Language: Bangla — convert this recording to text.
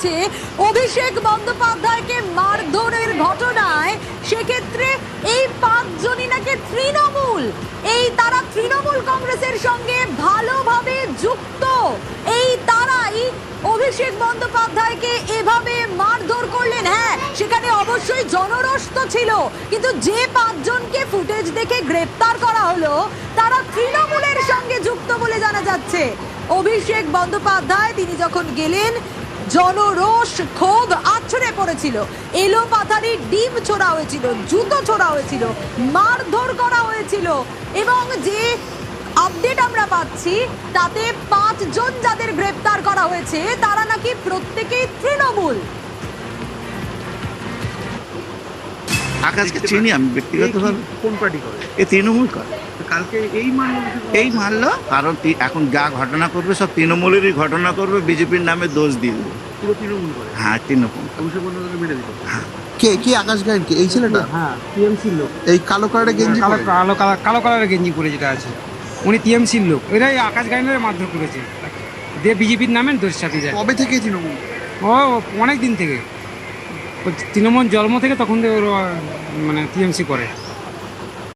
যাচ্ছে অভিষেক বন্দ্যোপাধ্যায়কে মারধরের ঘটনায়, সেক্ষেত্রে এই 5 জনই নাকি তৃণমূল, তারা তৃণমূল কংগ্রেসের সঙ্গে ভালোভাবে যুক্ত, তারাই অভিষেক বন্দ্যোপাধ্যায়কে এভাবে মারধর করলেন। হ্যাঁ, সেখানে অবশ্যই জনরোষ তো ছিল, কিন্তু যে 5 জনকে ফুটেজ দেখে গ্রেপ্তার করা হলো তারা তৃণমূলের সঙ্গে যুক্ত বলে জানা যাচ্ছে। অভিষেক বন্দ্যোপাধ্যায় তিনি যখন গেলেন, জনরোষ ক্ষোভ আছড়ে পড়েছিল, এলো পাথারি ডিম ছোড়া হয়েছিল, জুতো ছোড়া হয়েছিল, মারধর করা হয়েছিল, এবং যে আপডেট আমরা পাচ্ছি তাতে 5 জন যাদের গ্রেপ্তার করা হয়েছে তারা নাকি প্রত্যেকেই তৃণমূল। আকাশকে চিনি আমি ব্যক্তিগতভাবে। কোন পার্টি করে? এ তৃণমূল করে। কালকে এই মারলো, কারণ এখন যা ঘটনা করবে সব তৃণমূলেরই ঘটনা করবে, বিজেপির নামে দোষ দিয়ে দেবে। পুরো তৃণমূল করে? হ্যাঁ, তৃণমূল। অভিষেক বন্দ্যোপাধ্যায় মেরে দিল। হ্যাঁ। কে আকাশ গায়েন? কে এই ছেলেটা? হ্যাঁ, টিএমসির লোক। এই কালো কালারের গেঞ্জি পরে? কালো কালারের গেঞ্জি পরে যেটা আছে, উনি টিএমসির লোক। এরাই আকাশ গাইনের মারধর করেছে, দিয়ে বিজেপির নামে দোষ চাপিয়ে যায়। কবে থেকে তৃণমূল? ও অনেক দিন থেকে, তৃণমূল জন্ম থেকে তখন থেকে ওরা মানে টিএমসি করে।